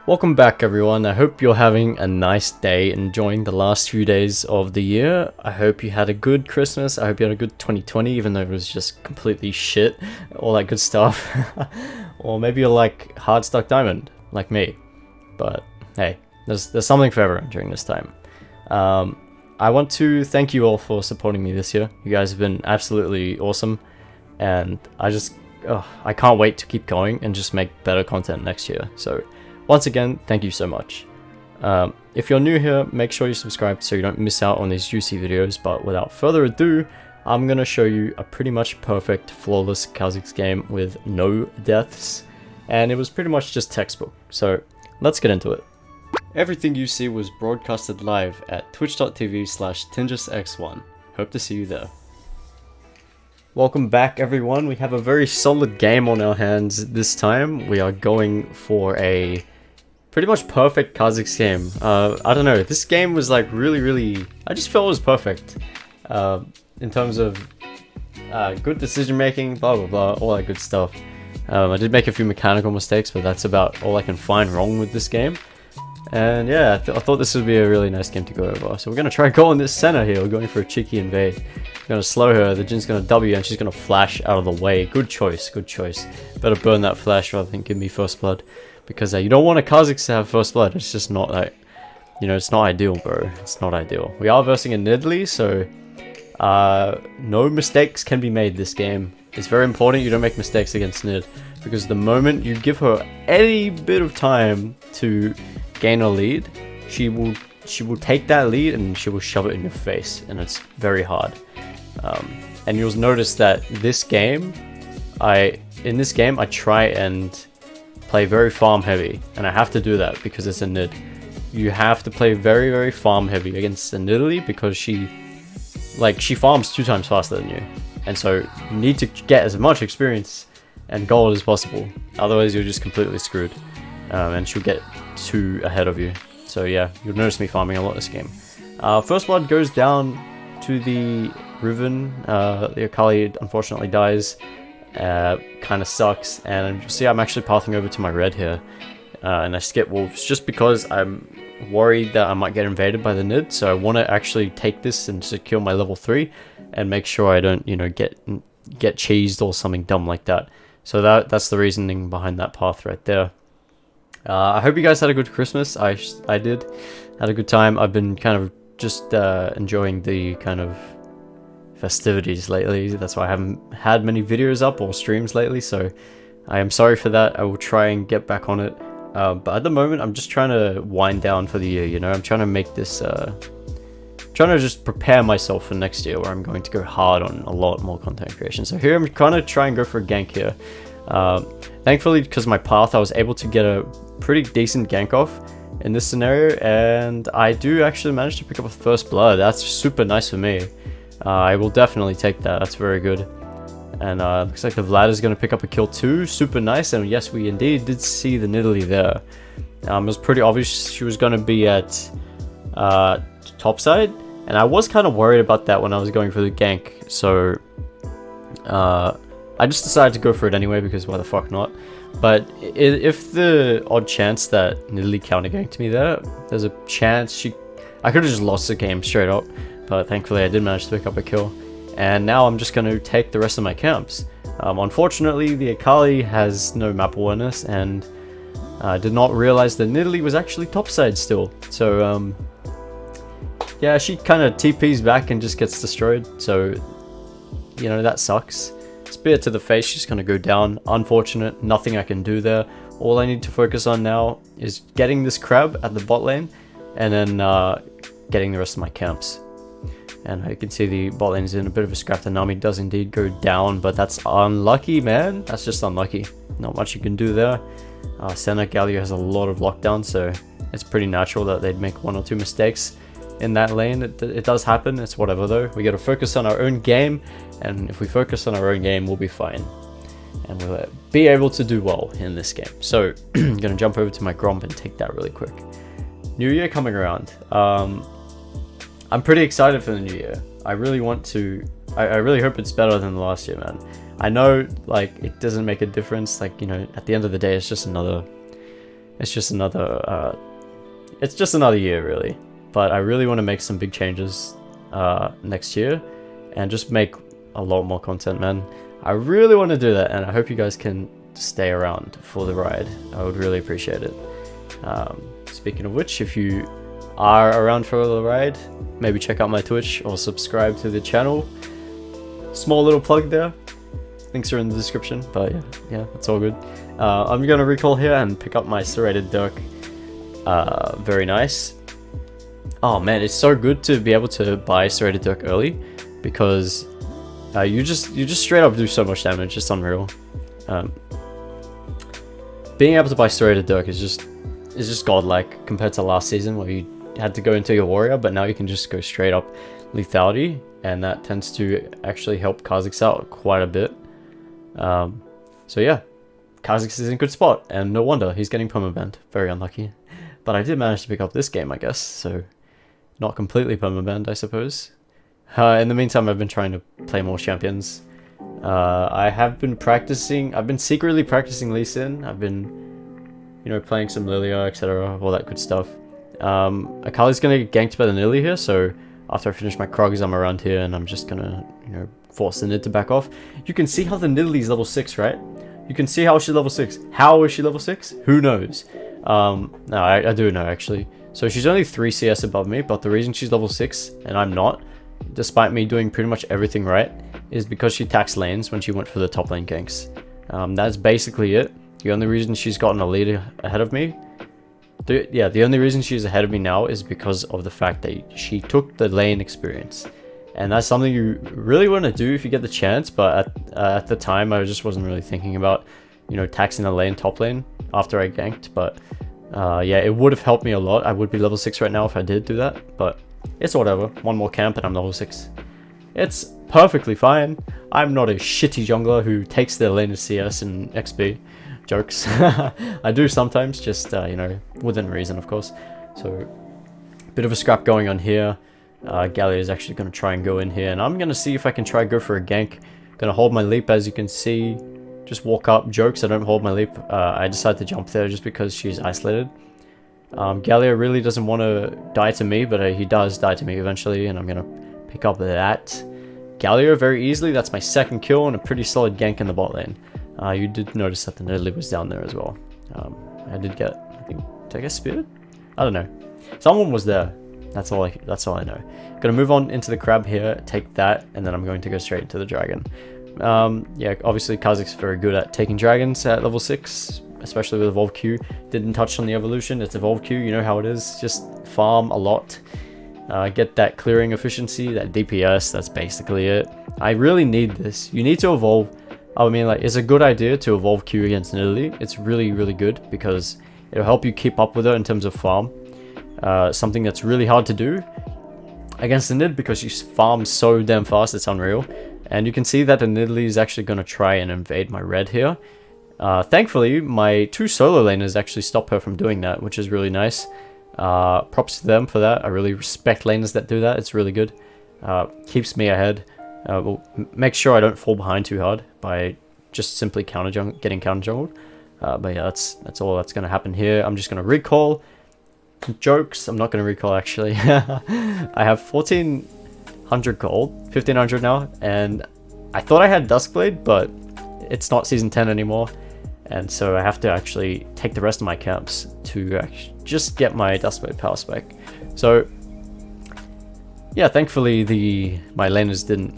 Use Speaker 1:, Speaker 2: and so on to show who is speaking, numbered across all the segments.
Speaker 1: Welcome back everyone. I hope you're having a nice day, enjoying the last few days of the year. I hope you had a good Christmas. I hope you had a good 2020, even though it was just completely shit, all that good stuff. Or maybe you're like hard stuck diamond, like me. But hey, there's something for everyone during this time. I want to thank you all for supporting me this year. You guys have been absolutely awesome, and I can't wait to keep going and just make better content next year. So once again, thank you so much. If you're new here, make sure you subscribe so you don't miss out on these juicy videos. But without further ado, I'm going to show you a pretty much perfect, flawless Kha'Zix game with no deaths. And it was pretty much just textbook. So let's get into it. Everything you see was broadcasted live at twitch.tv/TinjusX1. Hope to see you there. Welcome back everyone. We have a very solid game on our hands this time. We are going for a pretty much perfect Kha'Zix game. I don't know, this game was like really, I just felt it was perfect. In terms of good decision making, blah blah blah, all that good stuff. I did make a few mechanical mistakes, but that's about all I can find wrong with this game. And yeah, I thought this would be a really nice game to go over. So we're going to try and go on this center here. We're going for a cheeky invade. We're going to slow her, the Jin's going to W and she's going to flash out of the way. Good choice, good choice. Better burn that flash rather than give me first blood. Because you don't want a Kha'Zix to have first blood. It's just not like, it's not ideal, bro. It's not ideal. We are versing a Nidalee, so no mistakes can be made this game. It's very important you don't make mistakes against Nid. Because the moment you give her any bit of time to gain a lead, she will take that lead and she will shove it in your face, and it's very hard. And you'll notice that in this game I try and play very farm heavy, and I have to do that because it's a Nid. You have to play very farm heavy against a Nidalee because she farms 2 times faster than you, and so you need to get as much experience and gold as possible, otherwise you're just completely screwed. And she'll get 2 ahead of you. So yeah, you'll notice me farming a lot this game. First blood goes down to the Riven. The Akali unfortunately dies. Kind of sucks. And you'll see I'm actually pathing over to my red here. And I skip wolves just because I'm worried that I might get invaded by the Nid. So I want to actually take this and secure my level 3 and make sure I don't, get cheesed or something dumb like that. So that's the reasoning behind that path right there. I hope you guys had a good Christmas. I did. Had a good time. I've been kind of just enjoying the kind of festivities lately. That's why I haven't had many videos up or streams lately, so I am sorry for that. I will try and get back on it. But at the moment, I'm just trying to wind down for the year, I'm trying to make this... trying to just prepare myself for next year, where I'm going to go hard on a lot more content creation. So here I'm trying to try and go for a gank here. Thankfully, because of my path, I was able to get a pretty decent gank off in this scenario, and I do actually manage to pick up a first blood. That's super nice for me. I will definitely take that. That's very good. And looks like the Vlad is going to pick up a kill too. Super nice. And yes, we indeed did see the Nidalee there. It was pretty obvious she was going to be at top side, and I was kind of worried about that when I was going for the gank. So I just decided to go for it anyway, because why the fuck not? But if the odd chance that Nidalee counter ganked me there's a chance I could have just lost the game straight up. But thankfully I did manage to pick up a kill. And now I'm just going to take the rest of my camps. Unfortunately, the Akali has no map awareness, and I did not realize that Nidalee was actually topside still. So yeah, she kind of TPs back and just gets destroyed. So, that sucks. Spear to the face, she's going to go down. Unfortunate, nothing I can do there. All I need to focus on now is getting this crab at the bot lane, and then getting the rest of my camps. And I can see the bot lane is in a bit of a scrap. The Nami does indeed go down, but that's unlucky, man. That's just unlucky. Not much you can do there. Senna Galio has a lot of lockdown, so it's pretty natural that they'd make 1 or 2 mistakes in that lane. It does happen. It's whatever though. We got to focus on our own game, and if we focus on our own game, we'll be fine, and we'll be able to do well in this game. So I'm gonna jump over to my Gromp and take that really quick. New Year coming around. I'm pretty excited for the new year. I really want to. I really hope it's better than last year, man. I know, like, it doesn't make a difference. Like, at the end of the day, it's just another it's just another year really. But I really want to make some big changes next year and just make a lot more content, man. I really want to do that, and I hope you guys can stay around for the ride. I would really appreciate it. Speaking of which, if you are around for the ride, maybe check out my Twitch or subscribe to the channel. Small little plug there. Links are in the description, but yeah, it's all good. I'm gonna recall here and pick up my serrated dirk. Very nice. Oh man, it's so good to be able to buy serrated dirk early, because you just straight up do so much damage. It's unreal. Being able to buy serrated dirk is just godlike compared to last season where you had to go into your warrior, but now you can just go straight up lethality, and that tends to actually help Kha'Zix out quite a bit. So yeah, Kha'Zix is in a good spot, and no wonder he's getting permabanned. Very unlucky. But I did manage to pick up this game, I guess, so not completely permabanned, I suppose. In the meantime, I've been trying to play more champions. I have been practicing. I've been secretly practicing Lee Sin. I've been, you know, playing some Lilia, etc., all that good stuff. Akali's gonna get ganked by the Nilly here, so after I finish my Krogs, I'm around here, and I'm just gonna, you know, force the Nid to back off. You can see how the Nidalee's level 6, right? You can see how she's level 6. How is she level 6? Who knows? No, I do know, actually. So she's only 3 CS above me, but the reason she's level 6 and I'm not, despite me doing pretty much everything right, is because she taxed lanes when she went for the top lane ganks. That's basically it. The only reason she's gotten a lead ahead of me, the only reason she's ahead of me now is because of the fact that she took the lane experience. And that's something you really want to do if you get the chance, but at the time I just wasn't really thinking about, you know, taxing the lane top lane after I ganked. But yeah, it would have helped me a lot. I would be level 6 right now if I did do that, but it's whatever. One more camp and I'm level 6. It's perfectly fine. I'm not a shitty jungler who takes their lane of CS and XP. Jokes. I do sometimes, just, you know, within reason, of course. So, bit of a scrap going on here. Gallia is actually going to try and go in here, and I'm going to see if I can try go for a gank. Going to hold my leap, as you can see. Just walk up. Jokes, I don't hold my leap. I decide to jump there just because she's isolated. Gallia really doesn't want to die to me, but he does die to me eventually, and I'm going to pick up that. Gallia very easily. That's my second kill and a pretty solid gank in the bot lane. You did notice that the Nidalee was down there as well. I did get, I think, did I get speared? I don't know. Someone was there. That's all I know. Gonna move on into the crab here, take that, and then I'm going to go straight into the dragon. Yeah, obviously Kha'Zix is very good at taking dragons at level 6, especially with Evolve Q. Didn't touch on the evolution, it's Evolve Q, you know how it is. Just farm a lot. Get that clearing efficiency, that DPS, that's basically it. I really need this. You need to evolve. I mean, like, it's a good idea to evolve Q against Nidalee. It's really, really good because it'll help you keep up with her in terms of farm. Something that's really hard to do against the Nid because she farms so damn fast, it's unreal. And you can see that the Nidalee is actually going to try and invade my red here. Thankfully, my 2 solo laners actually stop her from doing that, which is really nice. Props to them for that. I really respect laners that do that. It's really good. Keeps me ahead. Well, make sure I don't fall behind too hard by just simply getting counter jungled. But yeah, that's all that's going to happen here. I'm just going to recall. Jokes, I'm not going to recall actually. I have 1400 gold, 1500 now, and I thought I had Duskblade, but it's not season 10 anymore, and so I have to actually take the rest of my camps to just get my Duskblade power spike. So yeah, thankfully my laners didn't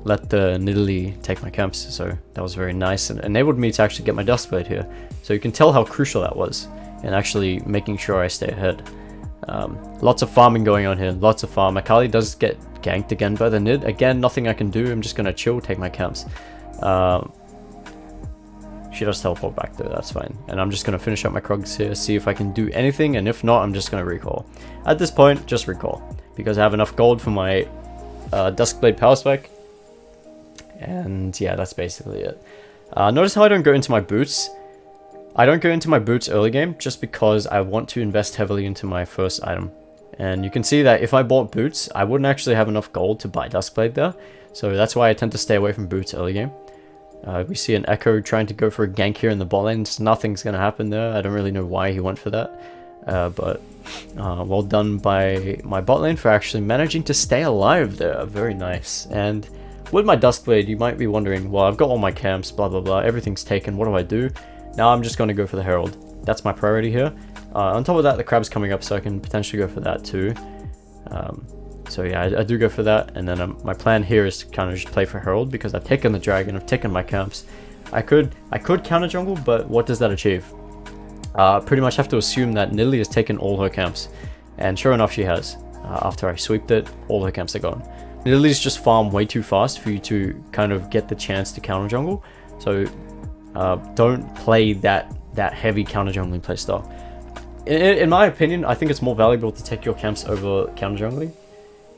Speaker 1: let the Nidalee take my camps, so that was very nice and enabled me to actually get my Duskblade here. So you can tell how crucial that was and actually making sure I stay ahead. Lots of farming going on here, lots of farm. Akali does get ganked again by the Nid. Again, nothing I can do, I'm just going to chill, take my camps. She does teleport back though, that's fine. And I'm just going to finish up my Krogs here, see if I can do anything, and if not, I'm just going to recall. At this point, just recall, because I have enough gold for my Duskblade power spike. And yeah, that's basically it. Notice how I don't go into my boots. I don't go into my boots early game just because I want to invest heavily into my first item. And you can see that if I bought boots, I wouldn't actually have enough gold to buy Duskblade there. So that's why I tend to stay away from boots early game. We see an Echo trying to go for a gank here in the bot lane. Nothing's going to happen there. I don't really know why he went for that. But well done by my bot lane for actually managing to stay alive there. Very nice. And with my Duskblade, you might be wondering, well, I've got all my camps, blah, blah, blah. Everything's taken. What do I do? Now I'm just going to go for the Herald. That's my priority here. On top of that, the Crab's coming up, so I can potentially go for that too. So yeah, I do go for that, and then my plan here is to kind of just play for Herald because I've taken the dragon, I've taken my camps. I could counter jungle, but what does that achieve? Pretty much have to assume that Nidalee has taken all her camps, and sure enough, she has. After I sweeped it, all her camps are gone. Nidalee's just farm way too fast for you to kind of get the chance to counter jungle, so don't play that heavy counter jungling playstyle. In my opinion, I think it's more valuable to take your camps over counter jungling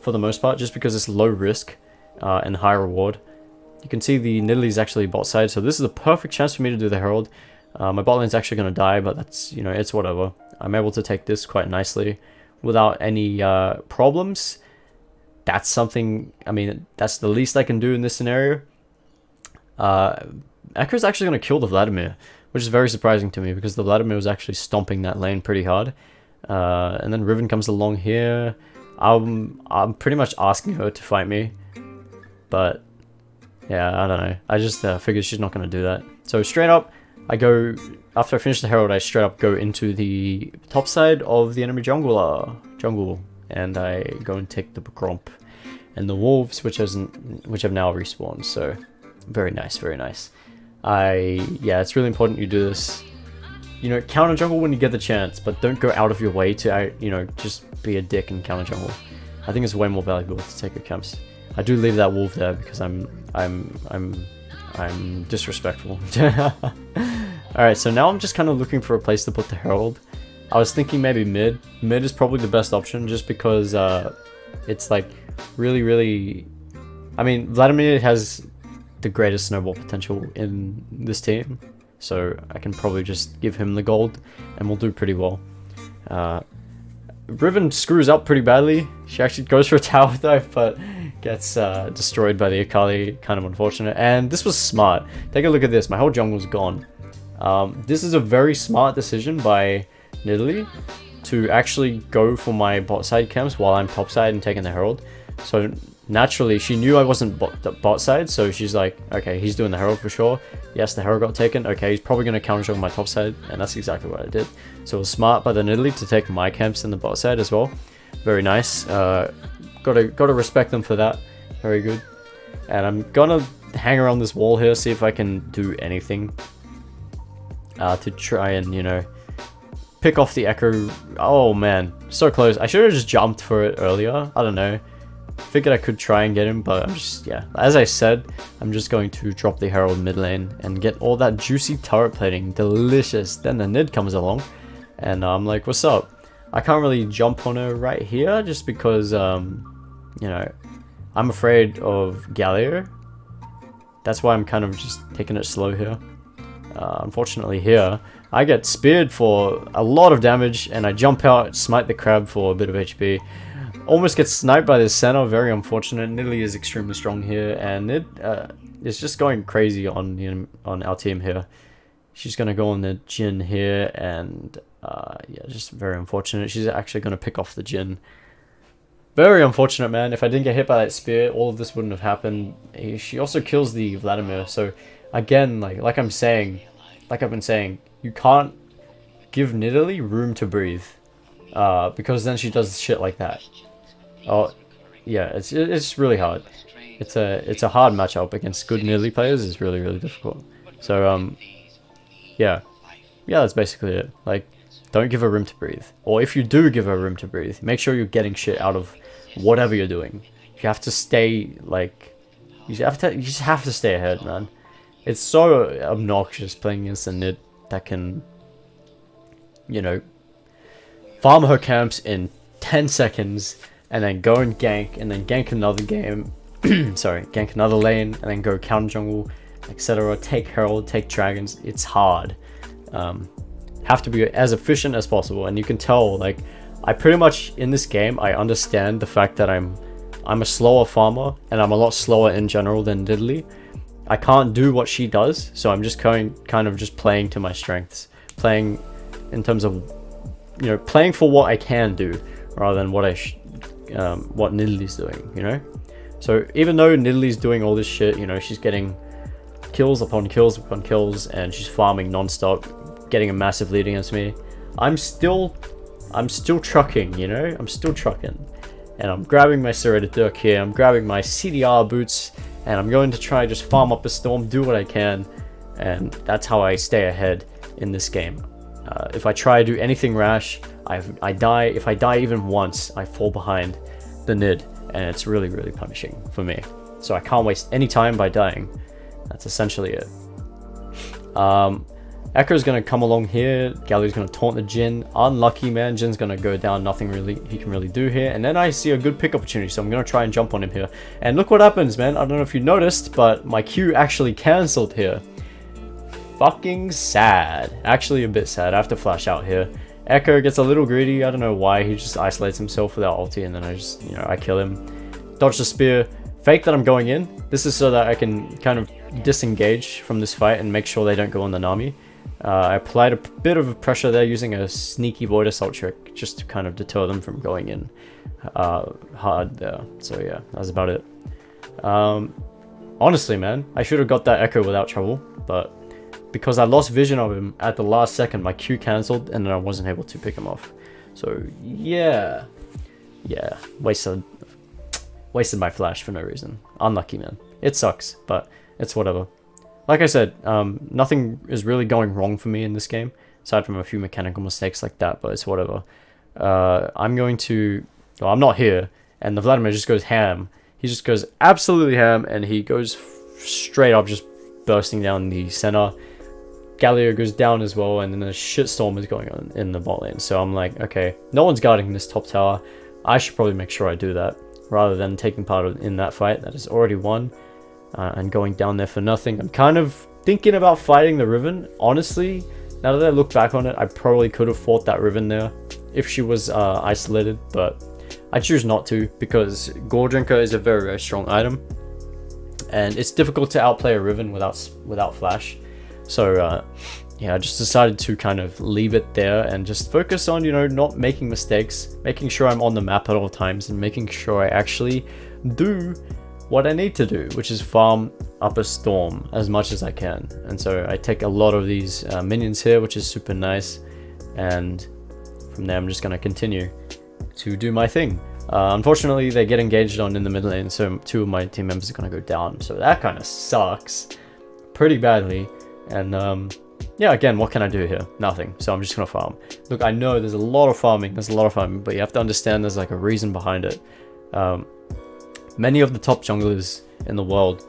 Speaker 1: for the most part, just because it's low risk and high reward. You can see the Nidalee's actually bot side, so this is a perfect chance for me to do the Herald. My bot lane's actually going to die, but that's, you know, it's whatever. I'm able to take this quite nicely without any problems. That's something, I mean, that's the least I can do in this scenario. Echo's actually going to kill the Vladimir, which is very surprising to me because the Vladimir was actually stomping that lane pretty hard. And then Riven comes along here. I'm pretty much asking her to fight me, but yeah, I don't know. I just figured she's not going to do that. So straight up, I go, after I finish the Herald, I straight up go into the top side of the enemy jungle, and I go and take the Gromp and the Wolves, which have now respawned. So very nice, very nice. Yeah, it's really important you do this. You know, counter jungle when you get the chance, but don't go out of your way to, you know, just be a dick and counter jungle. I think it's way more valuable to take your camps. I do leave that wolf there because I'm disrespectful. Alright, so now I'm just kind of looking for a place to put the Herald. I was thinking maybe mid. Mid is probably the best option just because it's like really... I mean, Vladimir has the greatest snowball potential in this team. So I can probably just give him the gold and we'll do pretty well. Riven screws up pretty badly. She actually goes for a tower dive, but gets destroyed by the Akali. Kind of unfortunate. And this was smart. Take a look at this. My whole jungle's gone. This is a very smart decision by Nidalee to actually go for my bot side camps while I'm top side and taking the Herald. So naturally, she knew I wasn't bot side, so she's like, okay, he's doing the Herald for sure. Yes, the Herald got taken. Okay, he's probably going to counter jungle my top side, and that's exactly what I did. So it was smart by the Nidalee to take my camps in the bot side as well. Very nice. Gotta respect them for that. Very good. And I'm gonna hang around this wall here, see if I can do anything to try and, you know, pick off the Echo. Oh man, so close. I should have just jumped for it earlier. I don't know. Figured I could try and get him, but I'm just, yeah, as I said, I'm just going to drop the Herald mid lane and get all that juicy turret plating. Delicious. Then the Nid comes along and I'm like, what's up? I can't really jump on her right here just because you know, I'm afraid of Galio. That's why I'm kind of just taking it slow here. Unfortunately here I get speared for a lot of damage and I jump out, smite the crab for a bit of HP. Almost gets sniped by this center, very unfortunate. Nidalee is extremely strong here, and Nid is just going crazy on our team here. She's going to go on the Jhin here, and yeah, just very unfortunate. She's actually going to pick off the Jhin. Very unfortunate, man. If I didn't get hit by that spear, all of this wouldn't have happened. She also kills the Vladimir, so again, like I've been saying, you can't give Nidalee room to breathe, because then she does shit like that. Oh, yeah, it's really hard. It's a hard matchup against good Nidalee players. It's really difficult. So yeah, that's basically it. Like, don't give her room to breathe. Or if you do give her room to breathe, make sure you're getting shit out of whatever you're doing. You have to stay like, you just have to stay ahead, man. It's so obnoxious playing against a Nid that can, you know, farm her camps in 10 seconds. And then go and gank, and then gank another game, sorry, gank another lane, and then go counter jungle, etc. Take Herald, take dragons. It's hard. Have to be as efficient as possible, and you can tell, like, I pretty much in this game I understand the fact that I'm a slower farmer, and I'm a lot slower in general than Nidalee. I can't do what she does, so I'm just kind of just playing to my strengths, playing in terms of, you know, playing for what I can do rather than what what Nidalee's doing, you know. So even though Nidalee's doing all this shit, you know, she's getting kills upon kills upon kills, and she's farming non-stop, getting a massive lead against me, I'm still trucking, you know. I'm still trucking, and I'm grabbing my serrated dirk here, I'm grabbing my CDR boots, and I'm going to try just farm up a storm, do what I can, and that's how I stay ahead in this game. If I try to do anything rash, I die. If I die even once, I fall behind the Nid, and it's really, really punishing for me. So I can't waste any time by dying. That's essentially it. Echo's gonna come along here. Galio's gonna taunt the Jhin. Unlucky, man. Jin's gonna go down. Nothing really he can really do here. And then I see a good pick opportunity, so I'm gonna try and jump on him here. And look what happens, man. I don't know if you noticed, but my Q actually cancelled here. Fucking sad. Actually a bit sad. I have to flash out here. Echo gets a little greedy. I don't know why. He just isolates himself without ulti, and then I just, you know, I kill him. Dodge the spear. Fake that I'm going in. This is so that I can kind of disengage from this fight and make sure they don't go on the Nami. I applied a bit of pressure there using a sneaky void assault trick just to kind of deter them from going in hard there. So yeah, that was about it. Honestly, man, I should have got that Echo without trouble, but because I lost vision of him at the last second, my Q cancelled, and then I wasn't able to pick him off. So yeah, wasted my flash for no reason. Unlucky, man. It sucks, but it's whatever. Like I said, nothing is really going wrong for me in this game, aside from a few mechanical mistakes like that, but it's whatever. I'm going to... Well, I'm not here, and the Vladimir just goes ham. He just goes absolutely ham, and he goes straight up, just bursting down the center. Galio goes down as well, and then a shitstorm is going on in the bot lane. So I'm like, okay, no one's guarding this top tower. I should probably make sure I do that, rather than taking part in that fight that is already won. And going down there for nothing. I'm kind of thinking about fighting the Riven. Honestly, now that I look back on it, I probably could have fought that Riven there if she was isolated, but I choose not to because Gore Drinker is a very, very strong item, and it's difficult to outplay a Riven without flash. So yeah, I just decided to kind of leave it there and just focus on, you know, not making mistakes, making sure I'm on the map at all times, and making sure I actually do what I need to do, which is farm up a storm as much as I can. And so I take a lot of these minions here, which is super nice, and from there I'm just going to continue to do my thing. Unfortunately, they get engaged on in the mid lane, so 2 of my team members are going to go down, so that kind of sucks pretty badly. And yeah, again, what can I do here? Nothing. So I'm just going to farm. Look, I know there's a lot of farming, but you have to understand there's like a reason behind it. Many of the top junglers in the world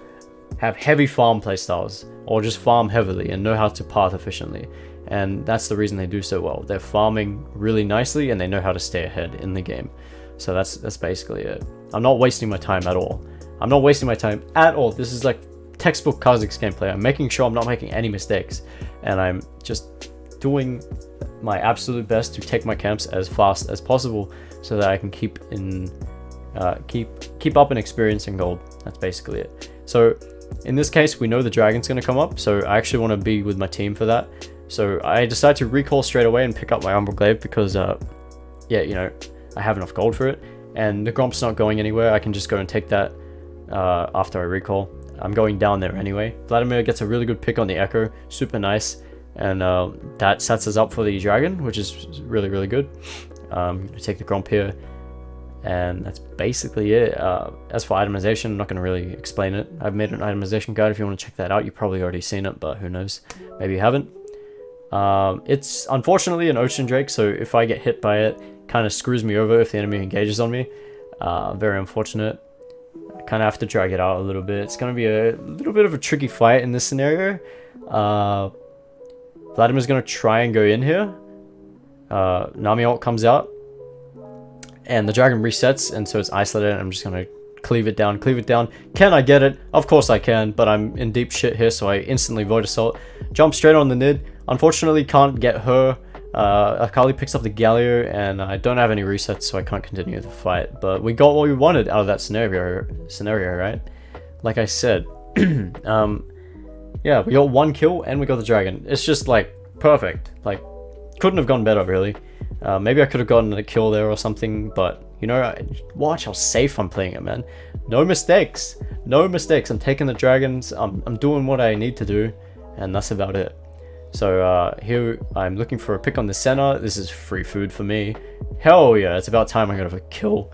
Speaker 1: have heavy farm playstyles, or just farm heavily and know how to path efficiently. And that's the reason they do so well. They're farming really nicely and they know how to stay ahead in the game. So that's basically it. I'm not wasting my time at all. I'm not wasting my time at all. This is like textbook Kha'Zix gameplay. I'm making sure I'm not making any mistakes, and I'm just doing my absolute best to take my camps as fast as possible so that I can keep up in experience and gold. That's basically it. So in this case, we know the dragon's going to come up, so I actually want to be with my team for that. So I decided to recall straight away and pick up my Umbral Glaive because yeah, you know, I have enough gold for it, and the Gromp's not going anywhere. I can just go and take that after I recall. I'm going down there anyway. Vladimir gets a really good pick on the Echo, super nice, and that sets us up for the dragon, which is really, really good. I'm going to take the Gromp here, and that's basically it. As for itemization, I'm not going to really explain it. I've made an itemization guide if you want to check that out. You've probably already seen it, but who knows, maybe you haven't. It's unfortunately an Ocean Drake, so if I get hit by it, kind of screws me over if the enemy engages on me. Very unfortunate. I kind of have to drag it out a little bit. It's going to be a little bit of a tricky fight in this scenario. Vladimir's going to try and go in here. Nami ult comes out, and the dragon resets, and so it's isolated, and I'm just going to cleave it down. Can I get it? Of course I can, but I'm in deep shit here, so I instantly void assault. Jump straight on the Nid. Unfortunately, can't get her. Akali picks up the Galio, and I don't have any resets, so I can't continue the fight. But we got what we wanted out of that scenario, right? Like I said, Yeah, we got 1 kill and we got the dragon. It's just like perfect. Like, couldn't have gone better really. Maybe I could have gotten a kill there or something, but you know, watch how safe I'm playing it, man. No mistakes. No mistakes. I'm taking the dragons. I'm doing what I need to do, and that's about it. So here I'm looking for a pick on the center. This is free food for me. Hell yeah, it's about time I got a kill.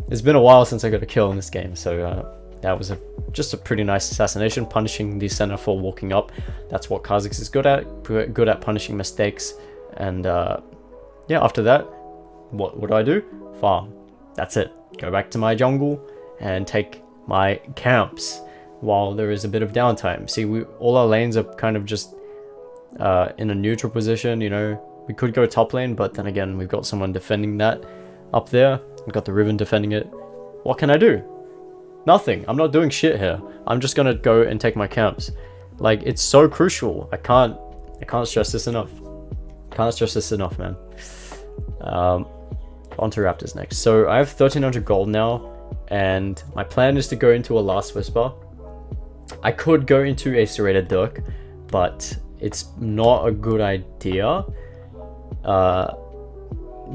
Speaker 1: It's been a while since I got a kill in this game, so that was just a pretty nice assassination, punishing the center for walking up. That's what Kha'Zix is good at punishing mistakes. And yeah, after that, what do? Farm. That's it. Go back to my jungle and take my camps while there is a bit of downtime. See, all our lanes are kind of just in a neutral position, you know. We could go top lane, but then again, we've got someone defending that up there. We've got the Riven defending it. What can I do? Nothing. I'm not doing shit here. I'm just gonna go and take my camps. Like, it's so crucial. I can't stress this enough. Can't stress this enough, man. On to Raptors next. So I have 1300 gold now, and my plan is to go into a Last Whisper. I could go into a Serrated Dirk, but it's not a good idea.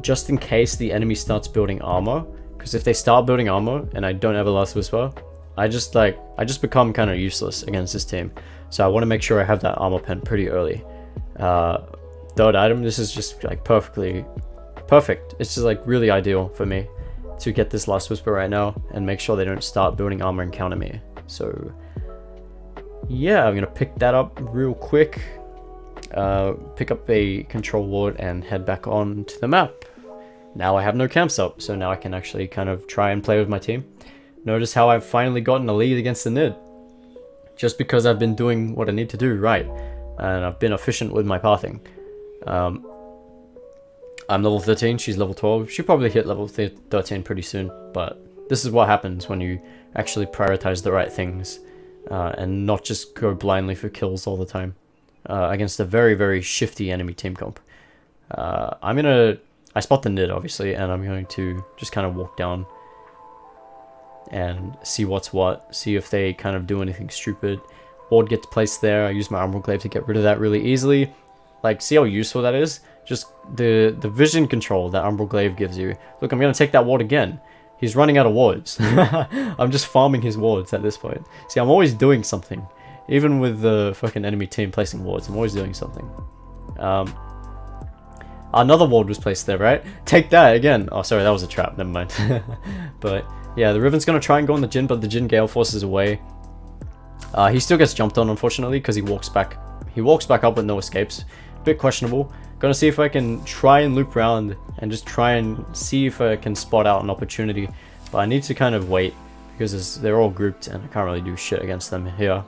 Speaker 1: Just in case the enemy starts building armor, because if they start building armor and I don't have a Last Whisper, I just become kind of useless against this team. So I want to make sure I have that armor pen pretty early. Third item, this is just like perfect. It's just like really ideal for me to get this Last Whisper right now and make sure they don't start building armor and counter me. So yeah, I'm gonna pick that up real quick, pick up a control ward and head back on to the map. Now I have no camps up, so now I can actually kind of try and play with my team. Notice how I've finally gotten a lead against the Nid, just because I've been doing what I need to do right, and I've been efficient with my pathing. I'm level 13, she's level 12. She'll probably hit level 13 pretty soon, but this is what happens when you actually prioritize the right things, and not just go blindly for kills all the time against a very, very shifty enemy team comp. I spot the Nid, obviously, and I'm going to just kind of walk down and see what's what, see if they kind of do anything stupid. Ward gets placed there. I use my Umbral Glaive to get rid of that really easily. Like, see how useful that is? Just the vision control that Umbral Glaive gives you. Look, I'm going to take that ward again. He's running out of wards. I'm just farming his wards at this point. See, I'm always doing something. Even with the fucking enemy team placing wards, I'm always doing something. Another ward was placed there, right? Take that again. Oh, sorry, that was a trap. Never mind. But yeah, the Riven's going to try and go on the Jhin, but the Jhin Gale forces away. He still gets jumped on, unfortunately, because he walks back up with no escapes. Bit questionable. Gonna see if I can try and loop around and just try and see if I can spot out an opportunity. But I need to kind of wait, because they're all grouped and I can't really do shit against them here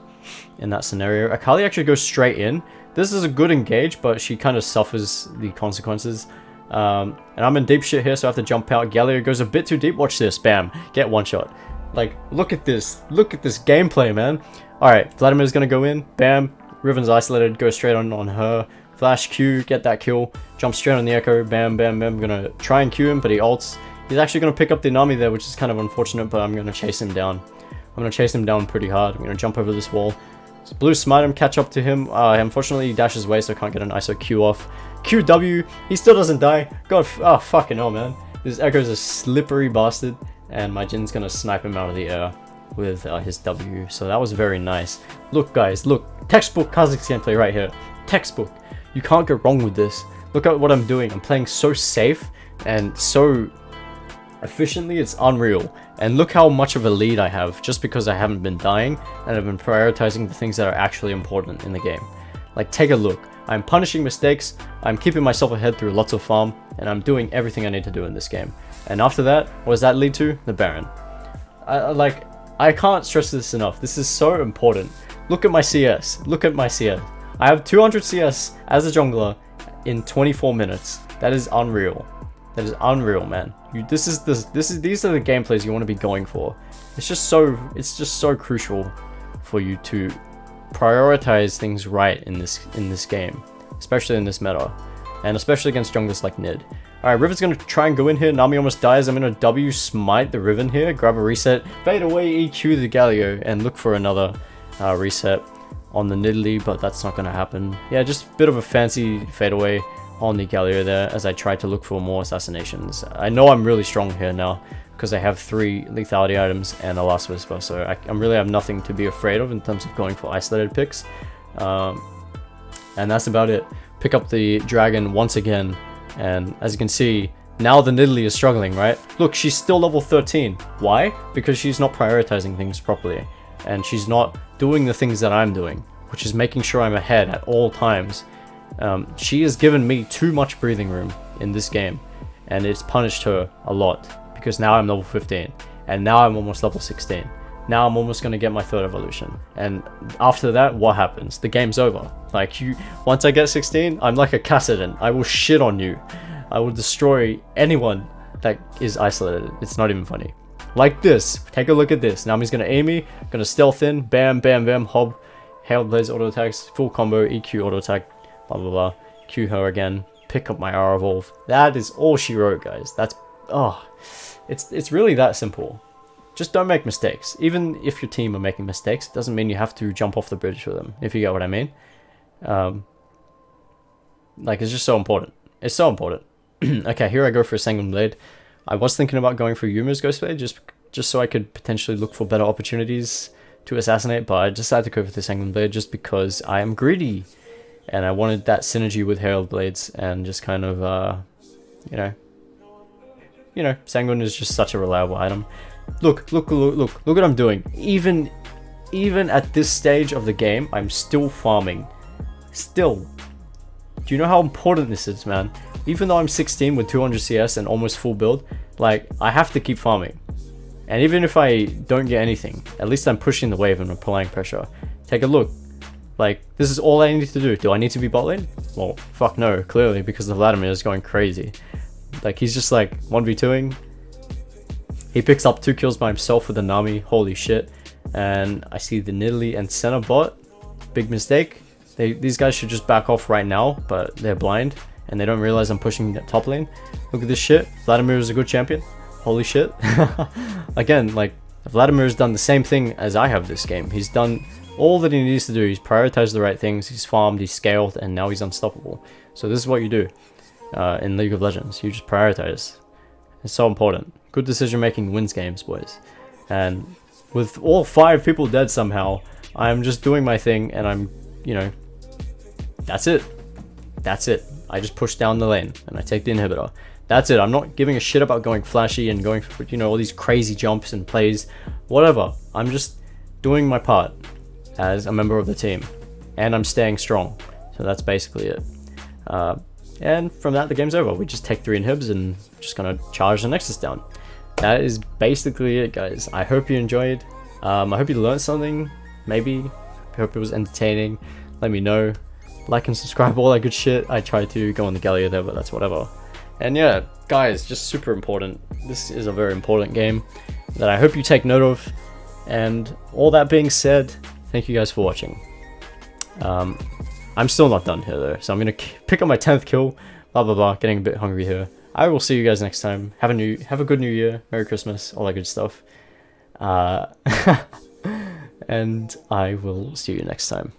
Speaker 1: in that scenario. Akali actually goes straight in. This is a good engage, but she kind of suffers the consequences. And I'm in deep shit here, so I have to jump out. Galio goes a bit too deep. Watch this. Bam. Get one shot. Like, look at this. Look at this gameplay, man. Alright, Vladimir's gonna go in. Bam. Riven's isolated. Go straight on her. Flash Q. Get that kill. Jump straight on the Echo. Bam, bam, bam. I'm gonna try and Q him, but he ults. He's actually gonna pick up the Nami there, which is kind of unfortunate, but I'm gonna chase him down. I'm gonna chase him down pretty hard. I'm gonna jump over this wall. So Blue smite him, catch up to him. Unfortunately, he dashes away, so I can't get an ISO Q off. QW, he still doesn't die. God, oh, fucking hell, man. This Echo's a slippery bastard, and my Jin's gonna snipe him out of the air with his W. So that was very nice. Look, guys, look. Textbook Kha'Zix gameplay right here. Textbook. You can't go wrong with this. Look at what I'm doing. I'm playing so safe and so efficiently, it's unreal. And look how much of a lead I have just because I haven't been dying and I've been prioritizing the things that are actually important in the game. Like, take a look. I'm punishing mistakes, I'm keeping myself ahead through lots of farm, and I'm doing everything I need to do in this game. And after that, what does that lead to? The Baron. I can't stress this enough. This is so important. Look at my CS. Look at my CS. I have 200 CS as a jungler in 24 minutes. That is unreal. That is unreal, man. These are the gameplays you want to be going for. It's just so crucial for you to prioritize things right in this game, especially in this meta, and especially against junglers like Nid. Alright, Riven's gonna try and go in here. Nami almost dies. I'm gonna W smite the Riven here. Grab a reset. Fade away, EQ the Galio. And look for another reset on the Nidalee. But that's not gonna happen. Yeah, just a bit of a fancy fade away on the Galio there. As I try to look for more assassinations. I know I'm really strong here now. Because I have 3 lethality items and a Last Whisper. So I really have nothing to be afraid of in terms of going for isolated picks. And that's about it. Pick up the dragon once again. And as you can see, now the Nidalee is struggling, right? Look, she's still level 13. Why? Because she's not prioritizing things properly. And she's not doing the things that I'm doing, which is making sure I'm ahead at all times. She has given me too much breathing room in this game. And it's punished her a lot. Because now I'm level 15. And now I'm almost level 16. Now I'm almost going to get my 3rd evolution. And after that, what happens? The game's over. Like, once I get 16, I'm like a Kassadin. I will shit on you. I will destroy anyone that is isolated. It's not even funny. Like this. Take a look at this. Now he's going to aim me. Going to stealth in. Bam, bam, bam. Hob. Hail Blaze auto attacks. Full combo. EQ auto attack. Blah, blah, blah. Q her again. Pick up my R evolve. That is all she wrote, guys. That's... Oh. It's really that simple. Just don't make mistakes. Even if your team are making mistakes, it doesn't mean you have to jump off the bridge with them, if you get what I mean. Like, it's just so important. It's so important. Okay, here I go for a Sanguine Blade. I was thinking about going for Yuma's Ghost Blade, just so I could potentially look for better opportunities to assassinate, but I decided to go for the Sanguine Blade just because I am greedy. And I wanted that synergy with Herald Blades, and just kind of, you know, Sanguine is just such a reliable item. Look what I'm doing. Even at this stage of the game, I'm still farming. Still. Do you know how important this is, man? Even though I'm 16 with 200 CS and almost full build, like, I have to keep farming. And even if I don't get anything, at least I'm pushing the wave and applying pressure. Take a look. Like, this is all I need to do. Do I need to be bot lane? Well, fuck no, clearly, because the Vladimir is going crazy. Like, he's just like 1v2ing. He picks up 2 kills by himself with the Nami. Holy shit. And I see the Nidalee and Senna bot. Big mistake. These guys should just back off right now, but they're blind. And they don't realize I'm pushing that top lane. Look at this shit. Vladimir is a good champion. Holy shit. Again, like, Vladimir's done the same thing as I have this game. He's done all that he needs to do. He's prioritized the right things. He's farmed, he's scaled, and now he's unstoppable. So this is what you do in League of Legends. You just prioritize. It's so important. Good decision making wins games, boys. And with all 5 people dead somehow, I'm just doing my thing, and I'm, you know, that's it. That's it. I just push down the lane, and I take the inhibitor. That's it. I'm not giving a shit about going flashy and going for, you know, all these crazy jumps and plays. Whatever. I'm just doing my part as a member of the team. And I'm staying strong. So that's basically it. And from that, the game's over. We just take 3 inhibs and just gonna charge the Nexus down. That is basically it, guys. I hope you enjoyed. I hope you learned something, maybe. I hope it was entertaining. Let me know. Like and subscribe, all that good shit. I tried to go on the Gallia there, but that's whatever. And yeah, guys, just super important. This is a very important game that I hope you take note of. And all that being said, thank you guys for watching. I'm still not done here though, so I'm gonna pick up my 10th kill. Blah blah blah. Getting a bit hungry here. I will see you guys next time. Have a good New Year, Merry Christmas, all that good stuff. And I will see you next time.